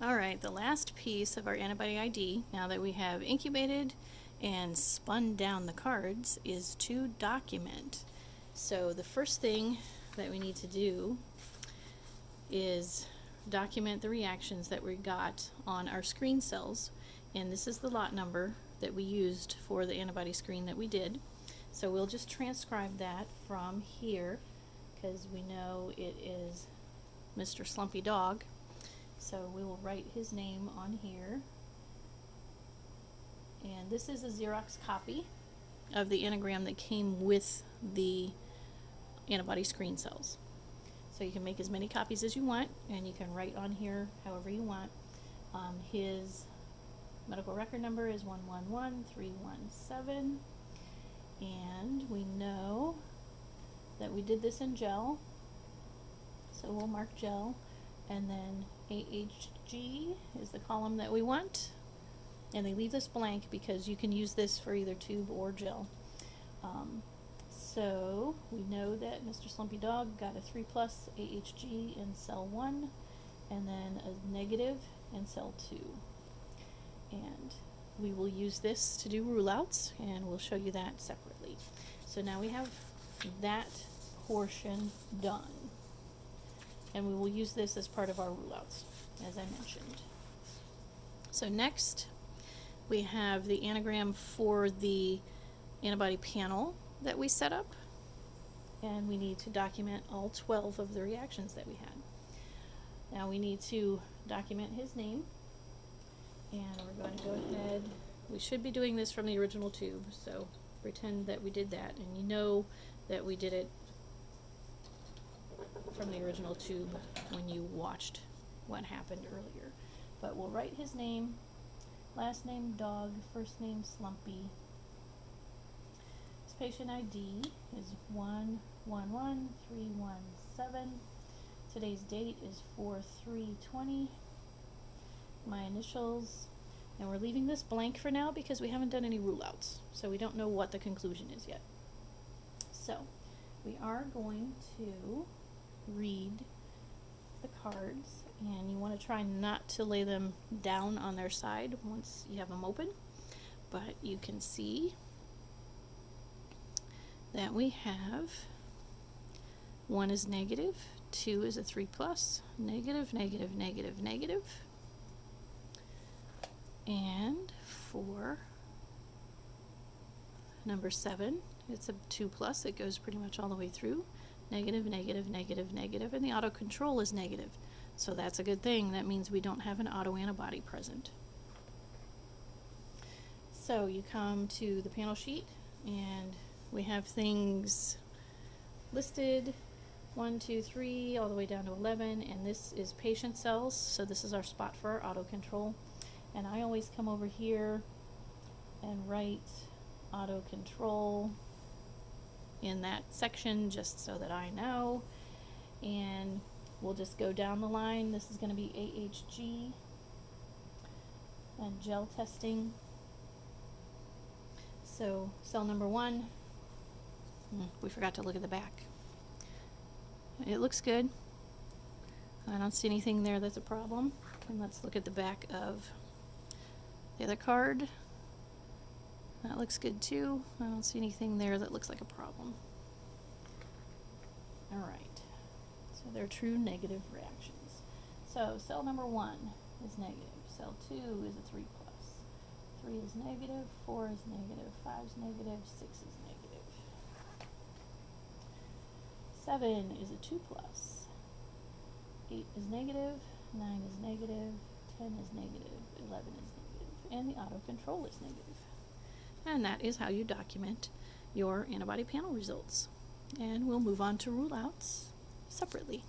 Alright, the last piece of our antibody ID, now that we have incubated and spun down the cards, is to document. So the first thing that we need to do is document the reactions that we got on our screen cells, and this is the lot number that we used for the antibody screen that we did. So we'll just transcribe that from here because we know it is Mr. Slumpy Dog. So we will write his name on here. And this is a Xerox copy of the anagram that came with the antibody screen cells. So you can make as many copies as you want, and you can write on here however you want. His medical record number is 111317, and we know that we did this in gel, so we'll mark gel, and then AHG is the column that we want, and they leave this blank because you can use this for either tube or gel. So we know that Mr. Slumpy Dog got a 3+ AHG in cell 1 and then a negative in cell 2. And we will use this to do rule outs, and we'll show you that separately. So now we have that portion done. And we will use this as part of our rule outs, as I mentioned. So next, we have the anagram for the antibody panel that we set up, and we need to document all 12 of the reactions that we had. Now we need to document his name, and we're going to go ahead. We should be doing this from the original tube, so pretend that we did that, and you know that we did it from the original tube when you watched what happened earlier. But we'll write his name, last name Dog, first name Slumpy. His patient ID is 111317. Today's date is 4/3/20. My initials, and we're leaving this blank for now because we haven't done any rule outs, so we don't know what the conclusion is yet. So we are going to read the cards, and you want to try not to lay them down on their side once you have them open, but you can see that we have 1 is negative, 2 is a 3+, negative, negative, negative, negative, and for number 7, it's a 2+, it goes pretty much all the way through, negative, negative, negative, negative, and the auto control is negative. So that's a good thing. That means we don't have an autoantibody present. So you come to the panel sheet, and we have things listed 1, 2, 3, all the way down to 11, and this is patient cells, so this is our spot for our auto control. And I always come over here and write auto control in that section just so that I know, and we'll just go down the line. This is going to be AHG and gel testing. So cell number 1, we forgot to look at the back. It looks good. I don't see anything there that's a problem. And let's look at the back of the other card. That looks good too. I don't see anything there that looks like a problem. Alright, so they're true negative reactions. So cell number 1 is negative, cell 2 is a 3+, 3 is negative, 4 is negative, 5 is negative, 6 is negative. 7 is a 2+, 8 is negative, 9 is negative, 10 is negative, 11 is negative, and the auto control is negative. And that is how you document your antibody panel results. And we'll move on to rule outs separately.